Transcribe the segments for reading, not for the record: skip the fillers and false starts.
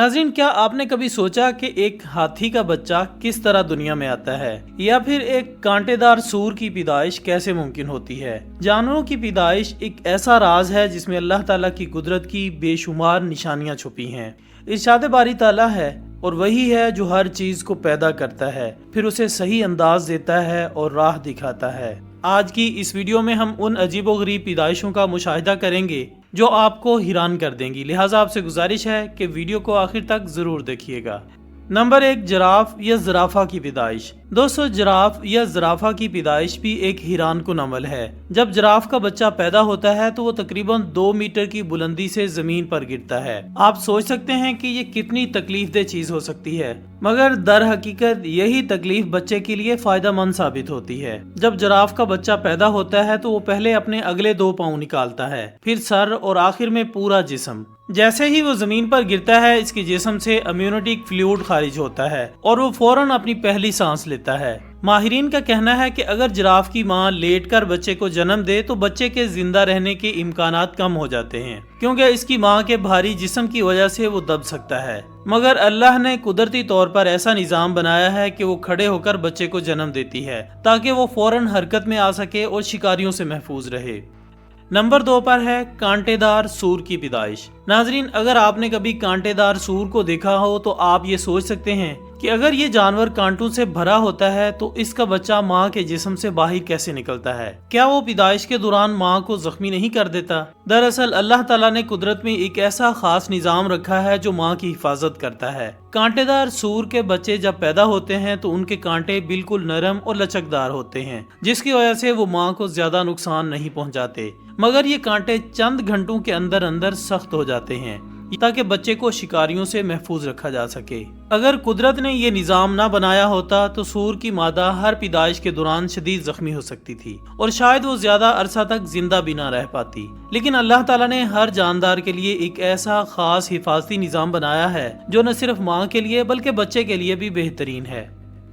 नाज़रीन, क्या आपने कभी सोचा कि एक हाथी का बच्चा किस तरह दुनिया में आता है, या फिर एक कांटेदार सूर की पैदाइश कैसे मुमकिन होती है। जानवरों की पैदाइश एक ऐसा राज है जिसमें अल्लाह ताला की कुदरत की बेशुमार निशानियां छुपी हैं। इरशाद बारी ताला है और वही है जो हर चीज को पैदा करता है, फिर उसे सही अंदाज देता है और राह दिखाता है। आज की इस वीडियो में हम उन अजीबोगरीब पैदाइशों का मुशाहिदा करेंगे जो आपको हैरान कर देंगी। लिहाजा आपसे गुजारिश है कि वीडियो को आखिर तक जरूर देखिएगा। नंबर 1, जिराफ या ज़राफ़ा की पैदाइश। दोस्तों, जिराफ या ज़राफ़ा की पैदाइश भी एक हैरान कुन अमल है। जब जिराफ का बच्चा पैदा होता है तो वो तकरीबन 2 मीटर की बुलंदी से जमीन पर गिरता है। आप सोच सकते हैं कि ये कितनी तकलीफ दह चीज हो सकती है, मगर दर हकीकत यही तकलीफ बच्चे के लिए फायदा मंद साबित होती है। जब जिराफ का बच्चा पैदा होता है तो वो पहले अपने अगले 2 पाँव निकालता है, फिर सर और आखिर में पूरा जिस्म। जैसे ही वो जमीन पर गिरता है, इसके जिस्म से अम्यूनिटिक फ्लूइड खारिज होता है और वो फौरन अपनी पहली सांस लेता है। माहिरीन का कहना है कि अगर जिराफ की मां लेटकर बच्चे को जन्म दे तो बच्चे के जिंदा रहने के इम्कानात कम हो जाते हैं, क्योंकि इसकी मां के भारी जिस्म की वजह से वो दब सकता है। मगर अल्लाह ने कुदरती तौर पर ऐसा निजाम बनाया है कि वो खड़े होकर बच्चे को जन्म देती है ताकि वो फौरन हरकत में आ सके और शिकारियों से महफूज रहे। नंबर 2 पर है कांटेदार सूर की पैदाइश। नाजरीन, अगर आपने कभी कांटेदार सूर को देखा हो तो आप ये सोच सकते हैं कि अगर ये जानवर कांटों से भरा होता है तो इसका बच्चा माँ के जिस्म से बाहर कैसे निकलता है। क्या वो पैदाइश के दौरान माँ को जख्मी नहीं कर देता? दरअसल अल्लाह ताला ने कुदरत में एक ऐसा खास निजाम रखा है जो माँ की हिफाजत करता है। कांटेदार सूर के बच्चे जब पैदा होते हैं तो उनके कांटे बिल्कुल नरम और लचकदार होते हैं, जिसकी वजह से वो माँ को ज्यादा नुकसान नहीं पहुँचाते। मगर ये कांटे चंद घंटों के अंदर अंदर सख्त हो जाते हैं ताकि बच्चे को शिकारियों से महफूज रखा जा सके। अगर कुदरत ने ये निजाम ना बनाया होता तो सूर की मादा हर पैदाइश के दौरान शदीद जख्मी हो सकती थी और शायद वो ज्यादा अरसा तक जिंदा भी ना रह पाती। लेकिन अल्लाह ताला ने हर जानदार के लिए एक ऐसा खास हिफाजती निजाम बनाया है जो न सिर्फ माँ के लिए बल्कि बच्चे के लिए भी बेहतरीन है।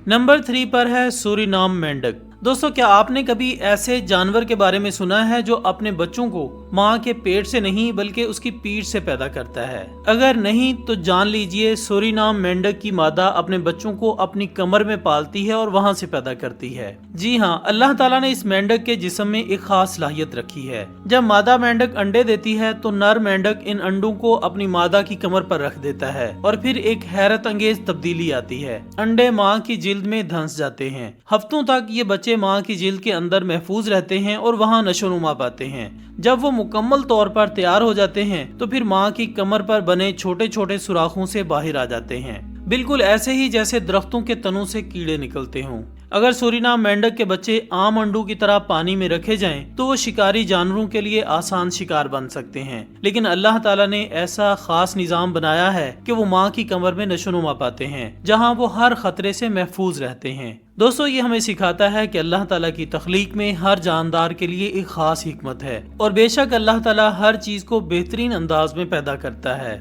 नंबर 3 पर है सूरीनाम मेंढक। दोस्तों, क्या आपने कभी ऐसे जानवर के बारे में सुना है जो अपने बच्चों को माँ के पेट से नहीं बल्कि उसकी पीठ से पैदा करता है? अगर नहीं तो जान लीजिए, सूरीनाम मेंढक की मादा अपने बच्चों को अपनी कमर में पालती है और वहाँ से पैदा करती है। जी हाँ, अल्लाह ताला ने इस मेंढक के जिस्म में एक खास सलाहियत रखी है। जब मादा मेंढक अंडे देती है तो नर मेंढक इन अंडों को अपनी मादा की कमर पर रख देता है और फिर एक हैरत अंगेज तब्दीली आती है। अंडे माँ की जिल्द में धंस जाते हैं। हफ्तों तक ये बच्चे माँ की जिल्द के अंदर महफूज रहते हैं और वहाँ नशोनुमा पाते हैं। जब वो मुकम्मल तौर पर तैयार हो जाते हैं तो फिर माँ की कमर पर बने छोटे छोटे सुराखों से बाहर आ जाते हैं, बिल्कुल ऐसे ही जैसे दरख्तों के तनों से कीड़े निकलते हों। अगर सूरीनाम मेंढक के बच्चे आम अंडों की तरह पानी में रखे जाएं तो वो शिकारी जानवरों के लिए आसान शिकार बन सकते हैं। लेकिन अल्लाह ताला ने ऐसा खास निजाम बनाया है कि वो माँ की कमर में नशोनुमा पाते हैं, जहाँ वो हर खतरे से महफूज रहते हैं। दोस्तों, ये हमें सिखाता है कि अल्लाह ताला की तख्लीक में हर जानदार के लिए एक खास हिकमत है और बेशक अल्लाह ताला हर चीज को बेहतरीन अंदाज में पैदा करता है।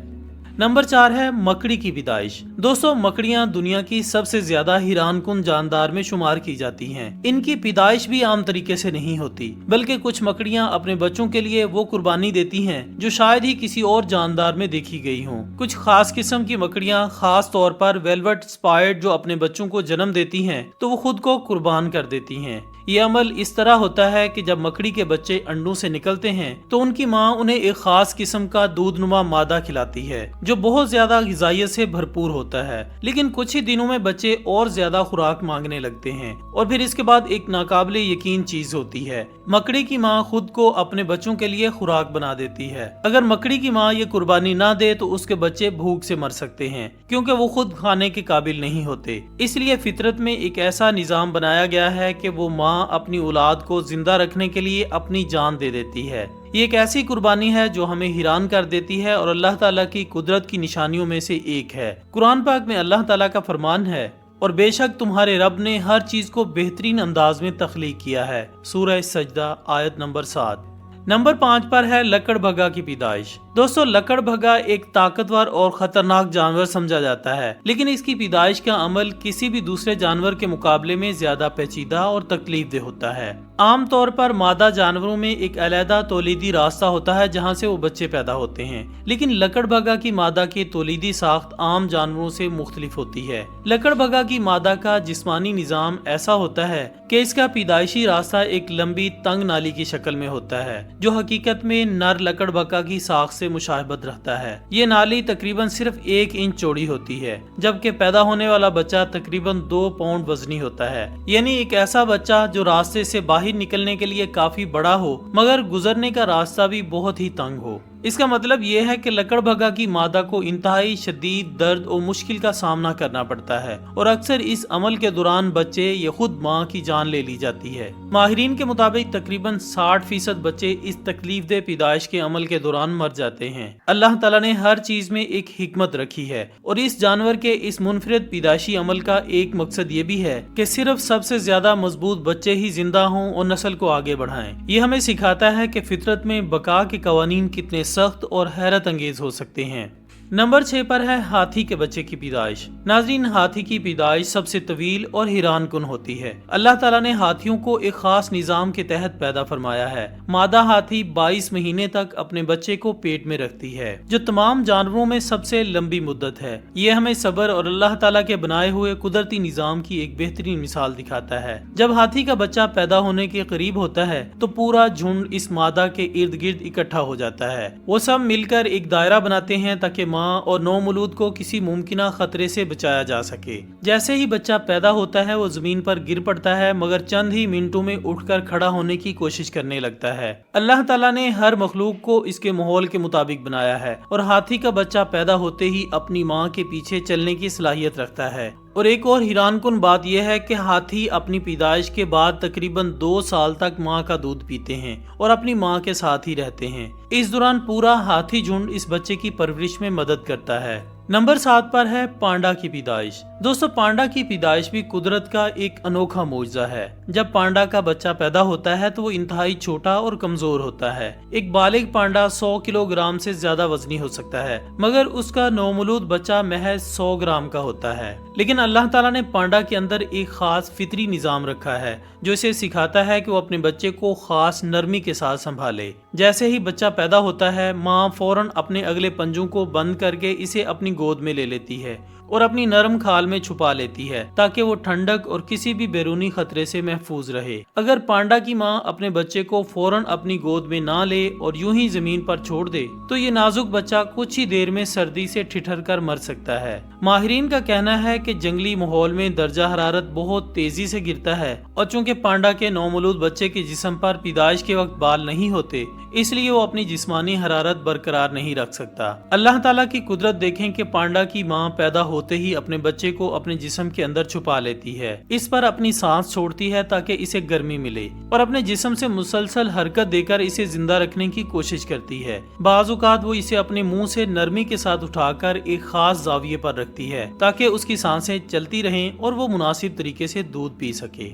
नंबर 4 है मकड़ी की पैदाइश। दोस्तों, मकड़ियाँ दुनिया की सबसे ज्यादा हैरान कुन जानदार में शुमार की जाती हैं। इनकी पैदाइश भी आम तरीके से नहीं होती, बल्कि कुछ मकड़ियाँ अपने बच्चों के लिए वो कुर्बानी देती हैं जो शायद ही किसी और जानदार में देखी गई हों। कुछ खास किस्म की मकड़ियाँ, खास तौर पर वेलवेट स्पाइड, जो अपने बच्चों को जन्म देती हैं तो वो खुद को कुर्बान कर देती हैं। ये अमल इस तरह होता है कि जब मकड़ी के बच्चे अंडों से निकलते हैं तो उनकी माँ उन्हें एक खास किस्म का दूधनुमा मादा खिलाती है जो बहुत ज्यादा ग़िज़ाइयत से भरपूर होता है। लेकिन कुछ ही दिनों में बच्चे और ज्यादा खुराक मांगने लगते हैं और फिर इसके बाद एक नाकाबिले यकीन चीज होती है, मकड़ी की माँ खुद को अपने बच्चों के लिए खुराक बना देती है। अगर मकड़ी की माँ ये कुर्बानी ना दे तो उसके बच्चे भूख से मर सकते हैं, क्योंकि वो खुद खाने के काबिल नहीं होते। इसलिए फितरत में एक ऐसा निजाम बनाया गया है कि वो माँ अपनी औलाद को जिंदा रखने के लिए अपनी जान दे देती है। ये एक ऐसी कुर्बानी है जो हमें हैरान कर देती है और अल्लाह ताला की कुदरत की निशानियों में से एक है। कुरान पाक में अल्लाह ताला का फरमान है, और बेशक तुम्हारे रब ने हर चीज को बेहतरीन अंदाज में तख्लीक किया है। सूरह सजदा आयत नंबर 7। नंबर 5 पर है लकड़बग्गा की पैदाइश। दोस्तों, लकड़बग्गा एक ताकतवर और खतरनाक जानवर समझा जाता है, लेकिन इसकी पैदाइश का अमल किसी भी दूसरे जानवर के मुकाबले में ज्यादा पेचीदा और तकलीफ दे होता है। عام طور پر مادہ جانوروں میں ایک علیحدہ تولیدی راستہ ہوتا ہے جہاں سے وہ بچے پیدا ہوتے ہیں، لیکن لکڑ بھگا کی مادہ کی تولیدی ساخت عام جانوروں سے مختلف ہوتی ہے۔ لکڑ بھگا کی مادہ کا جسمانی نظام ایسا ہوتا ہے کہ اس کا پیدائشی راستہ ایک لمبی تنگ نالی کی شکل میں ہوتا ہے، جو حقیقت میں نر لکڑ بھگا کی ساخت سے مشابہت رکھتا ہے۔ یہ نالی تقریباً صرف 1 انچ چوڑی ہوتی ہے، جبکہ پیدا ہونے والا بچہ تقریباً 2 پاؤنڈ وزنی ہوتا ہے، یعنی ایک ایسا بچہ جو راستے سے باہر نکلنے کے لیے کافی بڑا ہو مگر گزرنے کا راستہ بھی بہت ہی تنگ ہو۔ اس کا مطلب یہ ہے کہ لکڑ بھگا کی مادہ کو انتہائی شدید درد اور مشکل کا سامنا کرنا پڑتا ہے، اور اکثر اس عمل کے دوران بچے یا خود ماں کی جان لے لی جاتی ہے۔ ماہرین کے مطابق تقریباً 60% بچے اس تکلیف دہ پیدائش کے عمل کے دوران مر جاتے ہیں۔ اللہ تعالیٰ نے ہر چیز میں ایک حکمت رکھی ہے، اور اس جانور کے اس منفرد پیدائشی عمل کا ایک مقصد یہ بھی ہے کہ صرف سب سے زیادہ مضبوط بچے ہی زندہ ہوں اور نسل کو آگے بڑھائیں۔ یہ ہمیں سکھاتا ہے کہ فطرت میں بقا کے قوانین کتنے سخت اور حیرت انگیز ہو سکتے ہیں۔ نمبر 6 پر ہے ہاتھی کے بچے کی پیدائش۔ ناظرین، ہاتھی کی پیدائش سب سے طویل اور حیران کن ہوتی ہے۔ اللہ تعالیٰ نے ہاتھیوں کو ایک خاص نظام کے تحت پیدا فرمایا ہے۔ مادہ ہاتھی 22 مہینے تک اپنے بچے کو پیٹ میں رکھتی ہے، جو تمام جانوروں میں سب سے لمبی مدت ہے۔ یہ ہمیں صبر اور اللہ تعالیٰ کے بنائے ہوئے قدرتی نظام کی ایک بہترین مثال دکھاتا ہے۔ جب ہاتھی کا بچہ پیدا ہونے کے قریب ہوتا ہے تو پورا جھنڈ اس مادہ کے ارد گرد اکٹھا ہو جاتا ہے۔ وہ سب مل کر ایک دائرہ بناتے ہیں تاکہ ماں اور نومولود کو کسی ممکنہ خطرے سے بچایا جا سکے۔ جیسے ہی بچہ پیدا ہوتا ہے وہ زمین پر گر پڑتا ہے، مگر چند ہی منٹوں میں اٹھ کر کھڑا ہونے کی کوشش کرنے لگتا ہے۔ اللہ تعالیٰ نے ہر مخلوق کو اس کے ماحول کے مطابق بنایا ہے، اور ہاتھی کا بچہ پیدا ہوتے ہی اپنی ماں کے پیچھے چلنے کی صلاحیت رکھتا ہے۔ اور ایک اور حیران کن بات یہ ہے کہ ہاتھی اپنی پیدائش کے بعد تقریباً 2 سال تک ماں کا دودھ پیتے ہیں اور اپنی ماں کے ساتھ ہی رہتے ہیں۔ اس دوران پورا ہاتھی جھنڈ اس بچے کی پرورش میں مدد کرتا ہے۔ نمبر 7 پر ہے پانڈا کی پیدائش۔ دوستو، پانڈا کی پیدائش بھی قدرت کا ایک انوکھا معجزہ ہے۔ جب پانڈا کا بچہ پیدا ہوتا ہے تو وہ انتہائی چھوٹا اور کمزور ہوتا ہے۔ ایک بالغ پانڈا 100 کلو گرام سے زیادہ وزنی ہو سکتا ہے، مگر اس کا نومولود بچہ محض 100 گرام کا ہوتا ہے۔ لیکن اللہ تعالیٰ نے پانڈا کے اندر ایک خاص فطری نظام رکھا ہے جو اسے سکھاتا ہے کہ وہ اپنے بچے کو خاص نرمی کے ساتھ سنبھالے۔ جیسے ہی بچہ پیدا ہوتا ہے، ماں فوراً اپنے اگلے پنجوں کو بند کر کے اسے اپنی گود میں لے لیتی ہے اور اپنی نرم کھال میں چھپا لیتی ہے تاکہ وہ ٹھنڈک اور کسی بھی بیرونی خطرے سے محفوظ رہے۔ اگر پانڈا کی ماں اپنے بچے کو فوراً اپنی گود میں نہ لے اور یوں ہی زمین پر چھوڑ دے تو یہ نازک بچہ کچھ ہی دیر میں سردی سے ٹھٹر کر مر سکتا ہے۔ ماہرین کا کہنا ہے کہ جنگلی ماحول میں درجہ حرارت بہت تیزی سے گرتا ہے، اور چونکہ پانڈا کے نومولود بچے کے جسم پر پیدائش کے وقت بال نہیں ہوتے، اس لیے وہ اپنی جسمانی حرارت برقرار نہیں رکھ سکتا۔ اللہ تعالیٰ کی قدرت دیکھیں کہ پانڈا کی ماں پیدا ہوتے ہی اپنے بچے کو اپنے جسم کے اندر چھپا لیتی ہے، اس پر اپنی سانس چھوڑتی ہے تاکہ اسے گرمی ملے، اور اپنے جسم سے مسلسل حرکت دے کر اسے زندہ رکھنے کی کوشش کرتی ہے۔ بعض اوقات وہ اسے اپنے منہ سے نرمی کے ساتھ اٹھا کر ایک خاص زاویے پر رکھتی ہے تاکہ اس کی سانسیں چلتی رہیں اور وہ مناسب طریقے سے دودھ پی سکے۔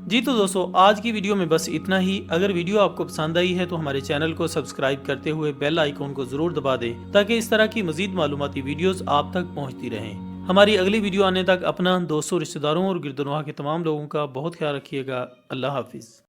جی تو دوستو، آج کی ویڈیو میں بس اتنا ہی۔ اگر ویڈیو آپ کو پسند آئی ہے تو ہمارے چینل کو سبسکرائب کرتے ہوئے بیل آئیکن کو ضرور دبا دیں تاکہ اس طرح کی مزید معلوماتی ویڈیوز آپ تک پہنچتی رہیں۔ ہماری اگلی ویڈیو آنے تک اپنا، دوستوں، رشتہ داروں اور گرد و نواح کے تمام لوگوں کا بہت خیال رکھیے گا۔ اللہ حافظ۔